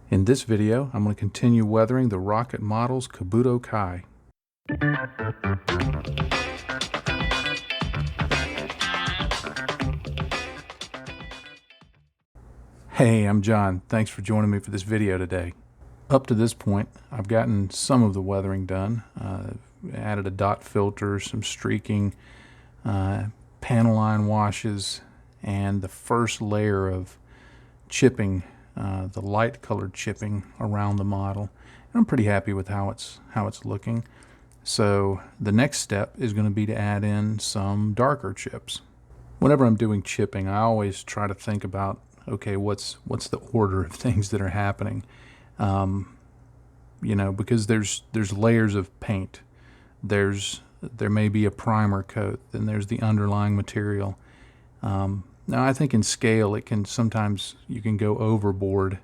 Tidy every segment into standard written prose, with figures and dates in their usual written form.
In this video, I'm going to continue weathering the Rocket Models Kabuto Kai. Hey, I'm John. Thanks for joining me for this video today. Up to this point, I've gotten some of the weathering done. Added a dot filter, some streaking, panel line washes, and the first layer of chipping, the light colored chipping around the model. And I'm pretty happy with how it's looking. So the next step is going to be to add in some darker chips. Whenever I'm doing chipping, I always try to think about, okay, what's the order of things that are happening? You know, because there's layers of paint. There may be a primer coat, then there's the underlying material. Now I think in scale it can sometimes, you can go overboard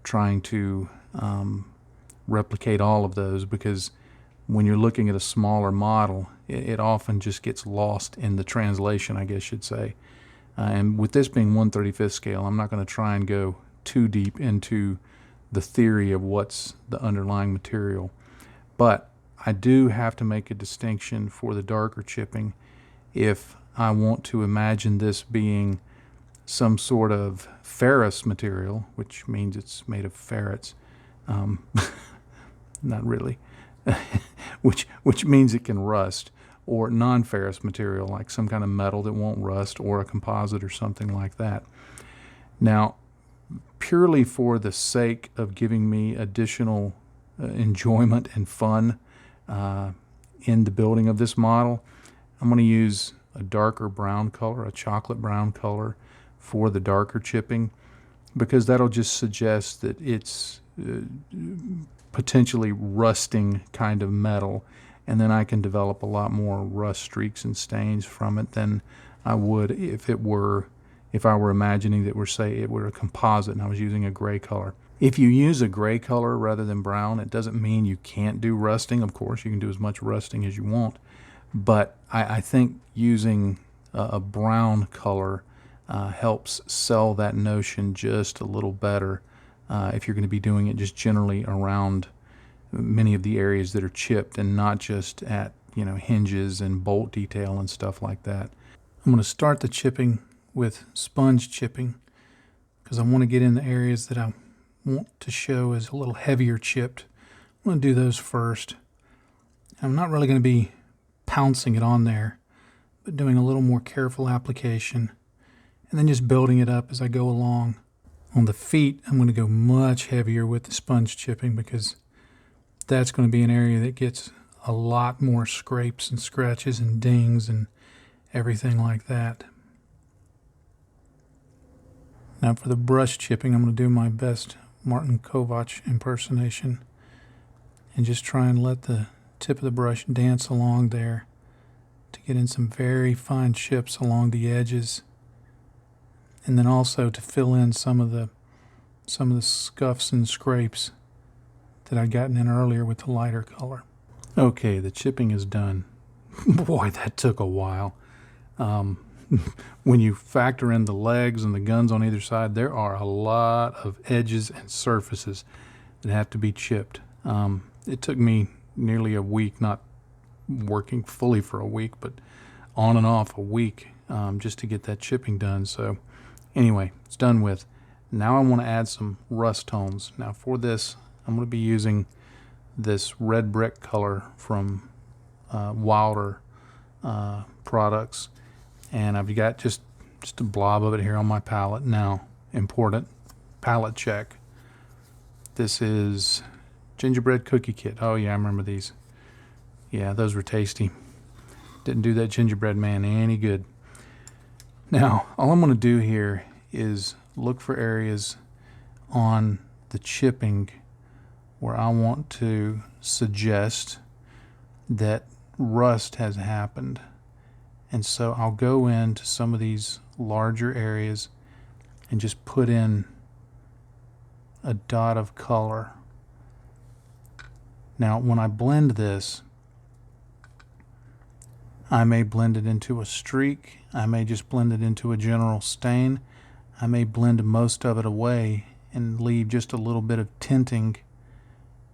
trying to replicate all of those, because when you're looking at a smaller model, it often just gets lost in the translation, I guess you'd say. And with this being 1/35th scale, I'm not going to try and go too deep into the theory of what's the underlying material. But I do have to make a distinction for the darker chipping if I want to imagine this being some sort of ferrous material, which means it's made of ferrets. Not really. which means it can rust, or non-ferrous material like some kind of metal that won't rust, or a composite or something like that. Now, purely for the sake of giving me additional enjoyment and fun in the building of this model, I'm going to use a darker brown color, a chocolate brown color, for the darker chipping, because that'll just suggest that it's potentially rusting kind of metal, and then I can develop a lot more rust streaks and stains from it than I would if I were imagining that it were a composite and I was using a gray color. If you use a gray color rather than brown, it doesn't mean you can't do rusting. Of course, you can do as much rusting as you want, but I think using a brown color helps sell that notion just a little better if you're going to be doing it just generally around many of the areas that are chipped, and not just at, you know, hinges and bolt detail and stuff like that. I'm going to start the chipping with sponge chipping, because I want to get in the areas that I want to show as a little heavier chipped. I'm going to do those first. I'm not really going to be pouncing it on there, but doing a little more careful application, and then just building it up as I go along. On the feet, I'm going to go much heavier with the sponge chipping, because that's going to be an area that gets a lot more scrapes and scratches and dings and everything like that. Now for the brush chipping, I'm going to do my best Martin Kovac impersonation and just try and let the tip of the brush dance along there to get in some very fine chips along the edges, and then also to fill in some of the scuffs and scrapes that I'd gotten in earlier with the lighter color. Okay, the chipping is done. Boy, that took a while. When you factor in the legs and the guns on either side, there are a lot of edges and surfaces that have to be chipped. It took me nearly a week, not working fully for a week, but on and off a week, just to get that chipping done. So anyway, it's done with. Now I want to add some rust tones. Now for this, I'm going to be using this red brick color from Wilder products, and I've got just a blob of it here on my palette. Now, important palette check. This is gingerbread cookie kit. Oh yeah, I remember these. Yeah, those were tasty. Didn't do that gingerbread man any good. Now, all I'm going to do here is look for areas on the chipping where I want to suggest that rust has happened. And so I'll go into some of these larger areas and just put in a dot of color. Now, when I blend this, I may blend it into a streak. I may just blend it into a general stain. I may blend most of it away and leave just a little bit of tinting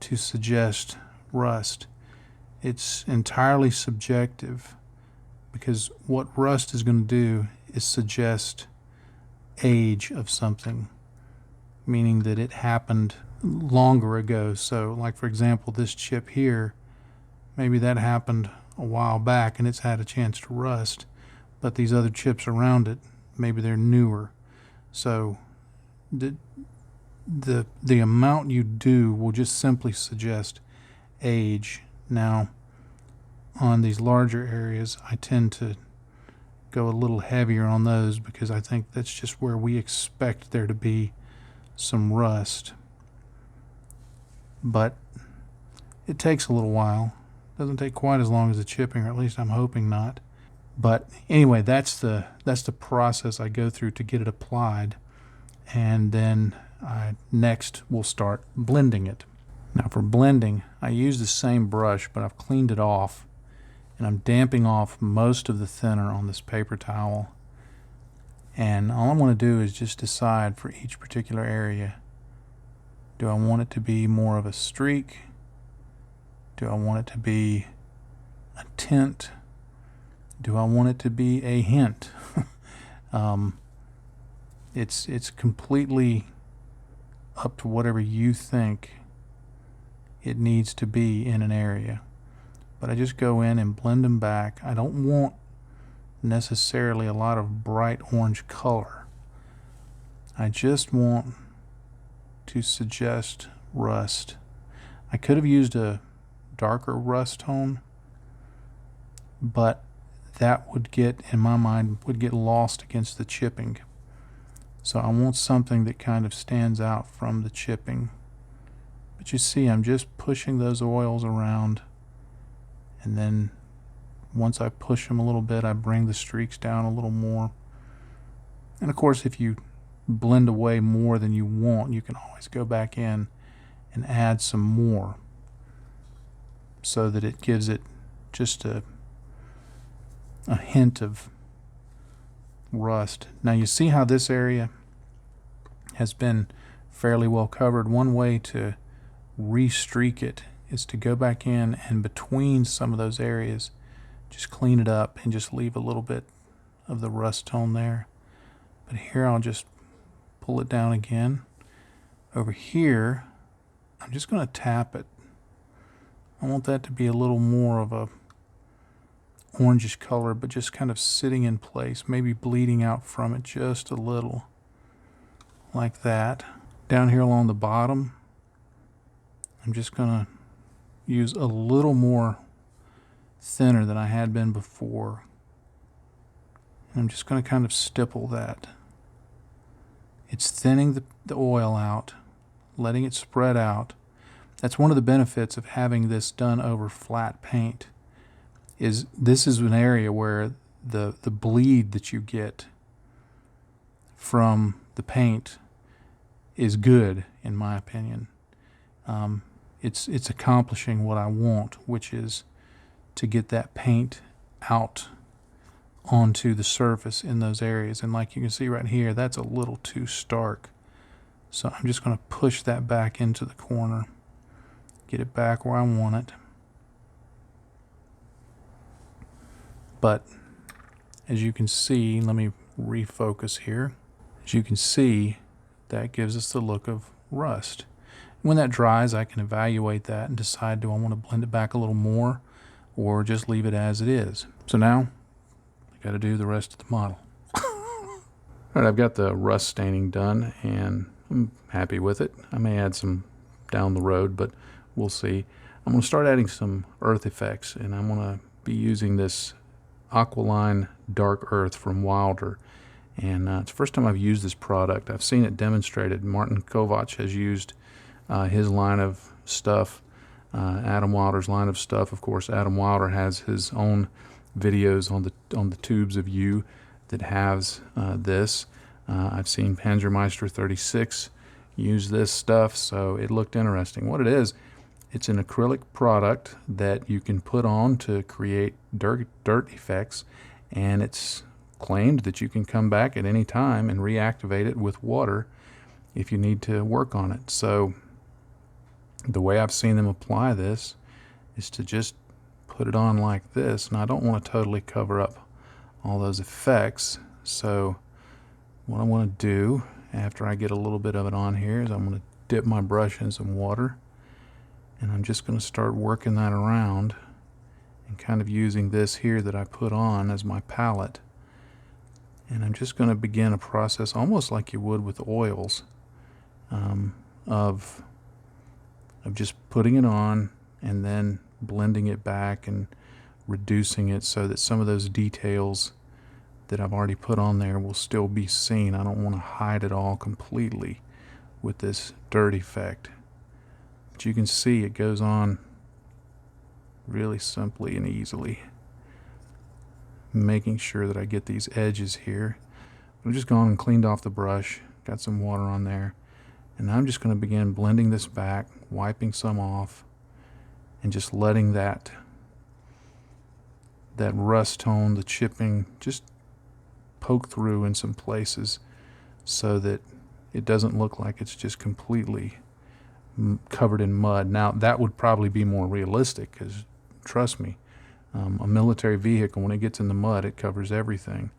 to suggest rust. It's entirely subjective, because what rust is going to do is suggest age of something, meaning that it happened longer ago. So like, for example, this chip here, maybe that happened a while back and it's had a chance to rust, but these other chips around it, maybe they're newer. So the amount you do will just simply suggest age. Now, on these larger areas, I tend to go a little heavier on those because I think that's just where we expect there to be some rust. But it takes a little while. Doesn't take quite as long as the chipping, or at least I'm hoping not. But anyway, that's the process I go through to get it applied, and then next we'll start blending it. Now for blending, I use the same brush, but I've cleaned it off, and I'm damping off most of the thinner on this paper towel. And all I want to do is just decide for each particular area, do I want it to be more of a streak? Do I want it to be a tint? Do I want it to be a hint? It's completely up to whatever you think it needs to be in an area. But I just go in and blend them back. I don't want necessarily a lot of bright orange color. I just want to suggest rust. I could have used a darker rust tone, but that would get, in my mind, would get lost against the chipping. So I want something that kind of stands out from the chipping. But you see, I'm just pushing those oils around, and then once I push them a little bit, I bring the streaks down a little more. And of course, if you blend away more than you want, you can always go back in and add some more, so that it gives it just a hint of rust. Now you see how this area has been fairly well covered. One way to re-streak it is to go back in and between some of those areas, just clean it up and just leave a little bit of the rust tone there. But here I'll just pull it down again. Over here, I'm just going to tap it. I want that to be a little more of a orangish color, but just kind of sitting in place, maybe bleeding out from it just a little, like that. Down here along the bottom, I'm just going to use a little more thinner than I had been before. I'm just going to kind of stipple that. It's thinning the oil out, letting it spread out. That's one of the benefits of having this done over flat paint. This is an area where the bleed that you get from the paint is good, in my opinion. It's accomplishing what I want, which is to get that paint out onto the surface in those areas. And like you can see right here, that's a little too stark. So I'm just going to push that back into the corner, get it back where I want it. But as you can see, let me refocus here. As you can see, that gives us the look of rust. When that dries, I can evaluate that and decide, do I want to blend it back a little more or just leave it as it is. So now I got to do the rest of the model. All right, I've got the rust staining done and I'm happy with it. I may add some down the road, but we'll see. I'm going to start adding some earth effects, and I'm going to be using this Aqualine Dark Earth from Wilder. And it's the first time I've used this product. I've seen it demonstrated. Martin Kovac has used his line of stuff, Adam Wilder's line of stuff. Of course, Adam Wilder has his own videos on the tubes of you that has this. I've seen Panzermeister 36 use this stuff, so it looked interesting. What it is, it's an acrylic product that you can put on to create dirt effects, and it's claimed that you can come back at any time and reactivate it with water if you need to work on it. So the way I've seen them apply this is to just put it on like this, and I don't want to totally cover up all those effects. So what I want to do after I get a little bit of it on here is I'm going to dip my brush in some water, and I'm just going to start working that around and kind of using this here that I put on as my palette. And I'm just going to begin a process almost like you would with oils, of just putting it on and then blending it back and reducing it so that some of those details that I've already put on there will still be seen. I don't want to hide it all completely with this dirt effect. But you can see it goes on really simply and easily. Making sure that I get these edges here. I've just gone and cleaned off the brush, got some water on there, and I'm just going to begin blending this back, wiping some off, and just letting that rust tone, the chipping, just poke through in some places so that it doesn't look like it's just completely covered in mud. Now that would probably be more realistic, because trust me, a military vehicle, when it gets in the mud, it covers everything.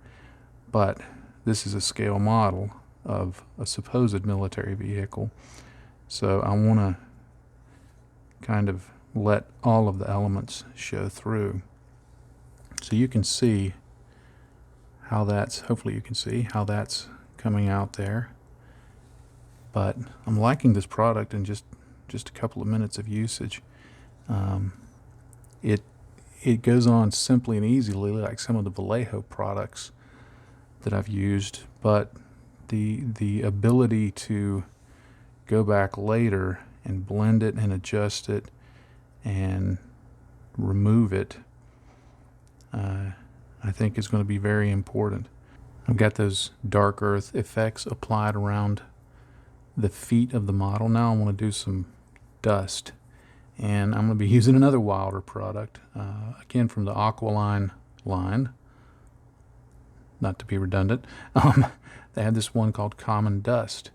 But this is a scale model of a supposed military vehicle, so I want to kind of let all of the elements show through. So you can see how hopefully you can see how that's coming out there. But I'm liking this product in just a couple of minutes of usage. It goes on simply and easily like some of the Vallejo products that I've used, but the ability to go back later and blend it and adjust it and remove it, I think is going to be very important. I've got those dark earth effects applied around the feet of the model. Now I want to do some dust, and I'm going to be using another Wilder product, again from the Aqualine line, not to be redundant. They have this one called Common Dust,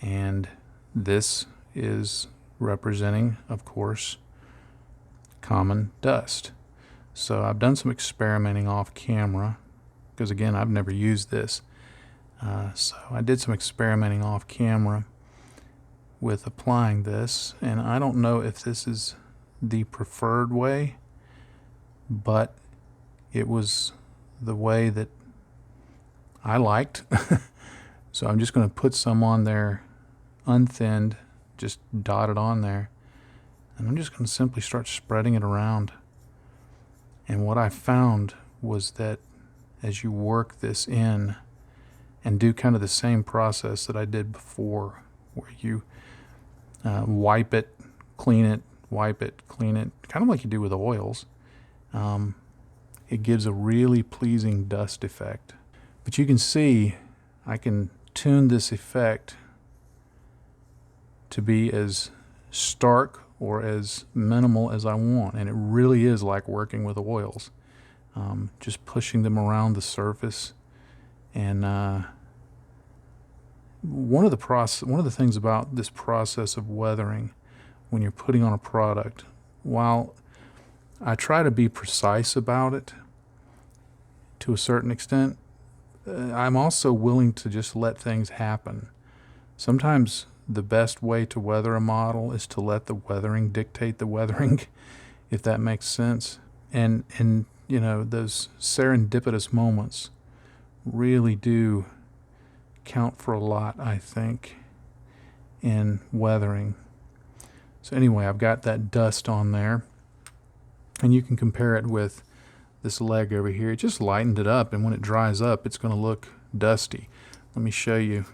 and this is representing, of course, common dust. So I've done some experimenting off camera, because again, I've never used this. So I did some experimenting off camera with applying this, and I don't know if this is the preferred way, but it was the way that I liked. So I'm just going to put some on there unthinned, just dot it on there, and I'm just going to simply start spreading it around. And what I found was that as you work this in and do kind of the same process that I did before, where you wipe it, clean it, wipe it, clean it, kind of like you do with oils, it gives a really pleasing dust effect. But you can see I can tune this effect to be as stark or as minimal as I want, and it really is like working with oils, just pushing them around the surface. And one of the things about this process of weathering when you're putting on a product, while I try to be precise about it to a certain extent, I'm also willing to just let things happen. Sometimes the best way to weather a model is to let the weathering dictate the weathering, if that makes sense. And you know, those serendipitous moments really do count for a lot, I think, in weathering. So anyway, I've got that dust on there, and you can compare it with this leg over here. It just lightened it up, and when it dries up, it's going to look dusty. Let me show you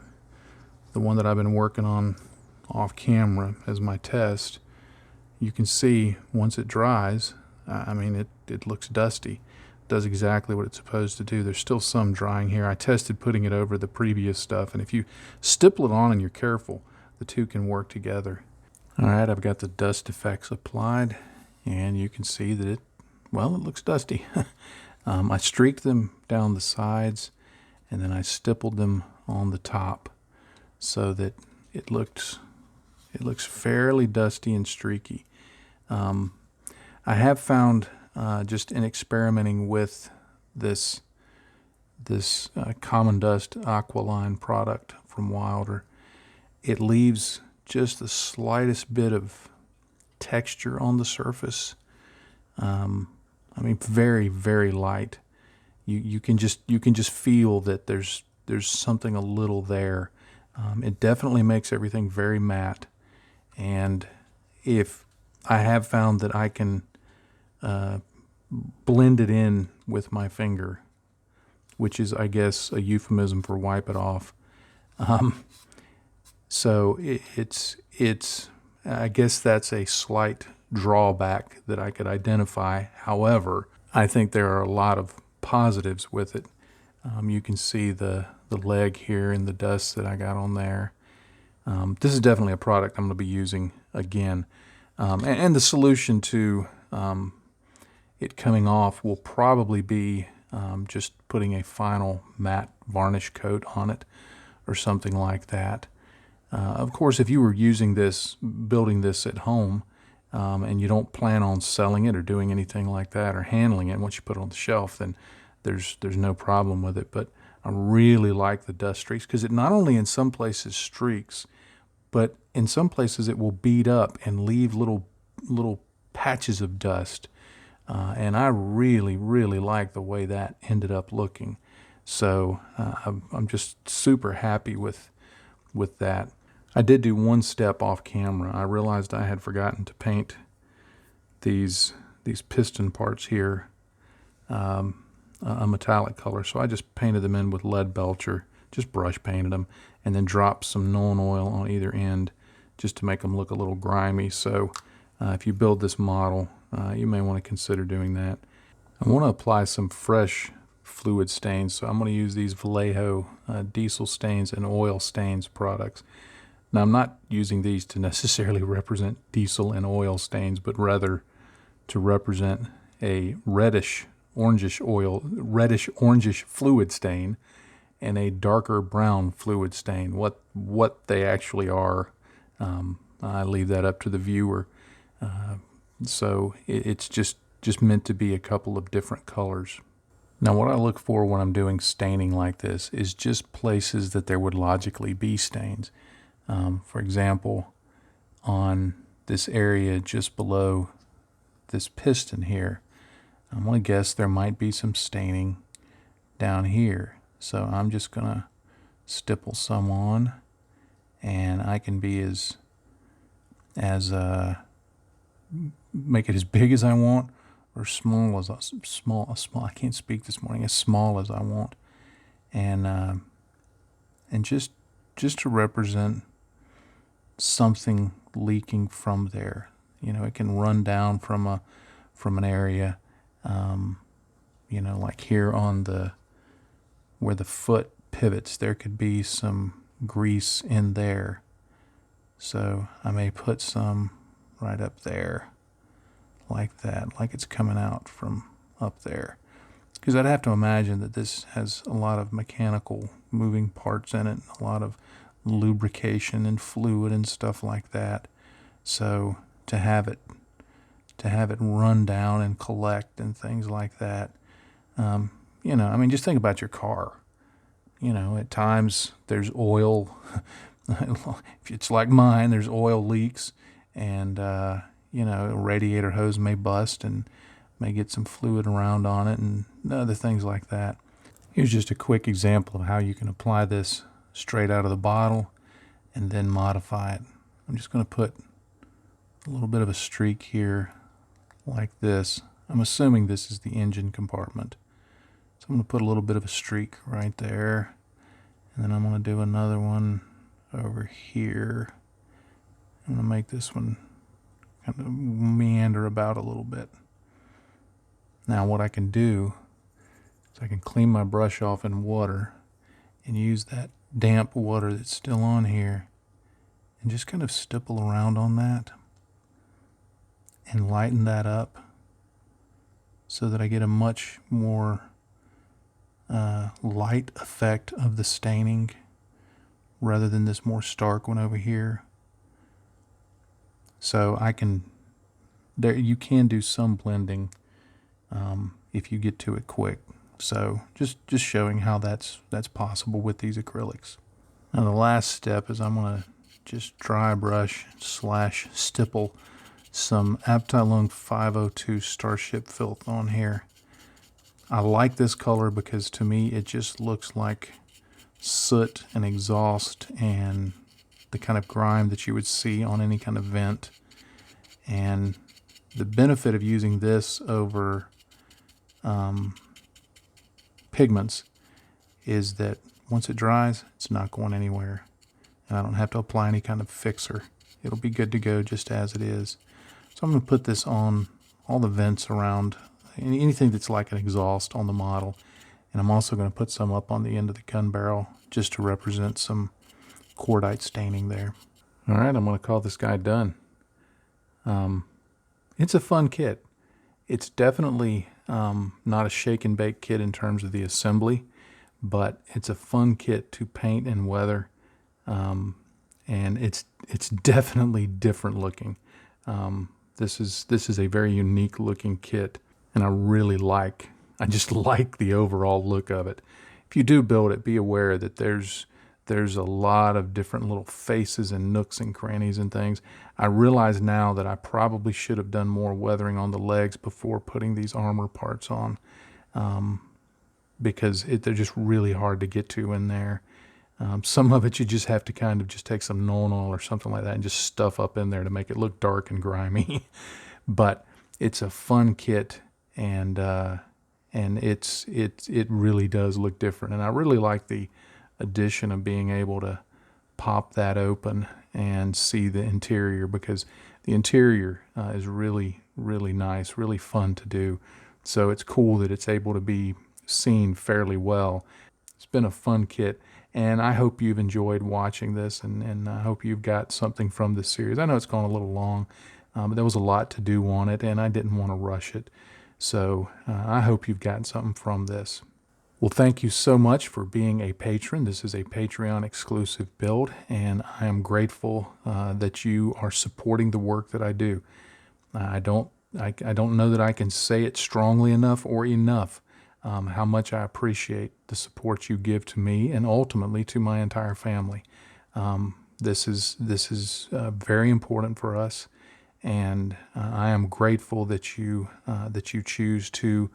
the one that I've been working on off camera as my test. You can see once it dries, I mean, it looks dusty. It does exactly what it's supposed to do. There's still some drying here. I tested putting it over the previous stuff, and if you stipple it on and you're careful, the two can work together. All right, I've got the dust effects applied, and you can see that it looks dusty. I streaked them down the sides, and then I stippled them on the top so that it looks fairly dusty and streaky. I have found just in experimenting with this Common Dust Aqualine product from Wilder, it leaves just the slightest bit of texture on the surface. I mean, very, very light. You can just feel that there's something a little there. It definitely makes everything very matte, and if I have found that I can blend it in with my finger, which is, I guess, a euphemism for wipe it off. So it's I guess that's a slight drawback that I could identify. However, I think there are a lot of positives with it. You can see the leg here and the dust that I got on there. This is definitely a product I'm going to be using again. And the solution to it coming off will probably be just putting a final matte varnish coat on it or something like that. Of course, if you were using this, building this at home, and you don't plan on selling it or doing anything like that or handling it once you put it on the shelf, then there's no problem with it. But I really like the dust streaks because it not only in some places streaks, but in some places it will bead up and leave little patches of dust. And I really, really like the way that ended up looking. So I'm just super happy with that. I did do one step off camera. I realized I had forgotten to paint these piston parts here a metallic color. So I just painted them in with lead belcher, just brush painted them, and then dropped some Nuln oil on either end just to make them look a little grimy. So if you build this model, you may want to consider doing that. I want to apply some fresh fluid stains, so I'm going to use these Vallejo diesel stains and oil stains products. Now, I'm not using these to necessarily represent diesel and oil stains, but rather to represent a reddish orangish fluid stain and a darker brown fluid stain. What they actually are, I leave that up to the viewer. So it's just meant to be a couple of different colors. Now, what I look for when I'm doing staining like this is just places that there would logically be stains. For example, on this area just below this piston here, I'm going to guess there might be some staining down here. So I'm just going to stipple some on, and I can be as make it as big as I want or small as I can't speak this morning, as small as I want, and just to represent something leaking from there. You know, it can run down from an area, you know, like here on where the foot pivots, there could be some grease in there. So I may put some right up there like that, like it's coming out from up there. Because I'd have to imagine that this has a lot of mechanical moving parts in it, a lot of lubrication and fluid and stuff like that. So to have it run down and collect and things like that, you know, I mean, just think about your car. You know, at times there's oil. If it's like mine, there's oil leaks, and you know, a radiator hose may bust and may get some fluid around on it and other things like that. Here's just a quick example of how you can apply this straight out of the bottle and then modify it. I'm just going to put a little bit of a streak here like this. I'm assuming this is the engine compartment. So I'm going to put a little bit of a streak right there, and then I'm going to do another one over here. I'm going to make this one kind of meander about a little bit. Now what I can do is I can clean my brush off in water and use that damp water that's still on here and just kind of stipple around on that and lighten that up so that I get a much more light effect of the staining rather than this more stark one over here. So you can do some blending if you get to it quick. So just showing how that's possible with these acrylics. Now the last step is I'm going to just dry brush / stipple some Abteilung 502 Starship filth on here. I like this color because to me it just looks like soot and exhaust and the kind of grime that you would see on any kind of vent. And the benefit of using this over pigments is that once it dries, it's not going anywhere. And I don't have to apply any kind of fixer. It'll be good to go just as it is. So I'm going to put this on all the vents around, anything that's like an exhaust on the model. And I'm also going to put some up on the end of the gun barrel just to represent some cordite staining there. All right, I'm going to call this guy done. It's a fun kit. It's definitely not a shake and bake kit in terms of the assembly, but it's a fun kit to paint and weather, and it's definitely different looking. This is a very unique looking kit, and I just like the overall look of it. If you do build it, be aware that there's a lot of different little faces and nooks and crannies and things. I realize now that I probably should have done more weathering on the legs before putting these armor parts on, because they're just really hard to get to in there. Some of it you just have to kind of just take some Nonol or something like that and just stuff up in there to make it look dark and grimy. But it's a fun kit, and it really does look different. And I really like the addition of being able to pop that open and see the interior, because the interior is really, really nice, really fun to do. So it's cool that it's able to be seen fairly well. It's been a fun kit, and I hope you've enjoyed watching this, and I hope you've got something from this series. I know it's gone a little long, but there was a lot to do on it, and I didn't want to rush it. So I hope you've gotten something from this. Well, thank you so much for being a patron. This is a Patreon exclusive build, and I am grateful that you are supporting the work that I do. I don't know that I can say it strongly enough or enough how much I appreciate the support you give to me and ultimately to my entire family. This is very important for us, and I am grateful that you choose to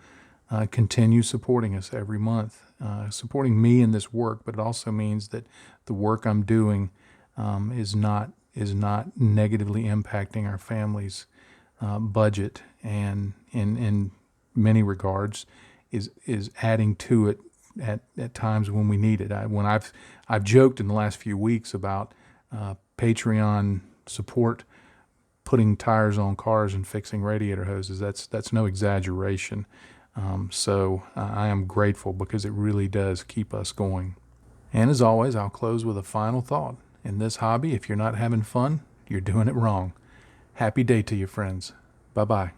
continue supporting us every month, supporting me in this work. But it also means that the work I'm doing is not negatively impacting our family's budget, and in many regards is adding to it at times when we need it. When I've joked in the last few weeks about Patreon support putting tires on cars and fixing radiator hoses. That's no exaggeration. So I am grateful, because it really does keep us going. And as always, I'll close with a final thought. In this hobby, if you're not having fun, you're doing it wrong. Happy day to you, friends. Bye-bye.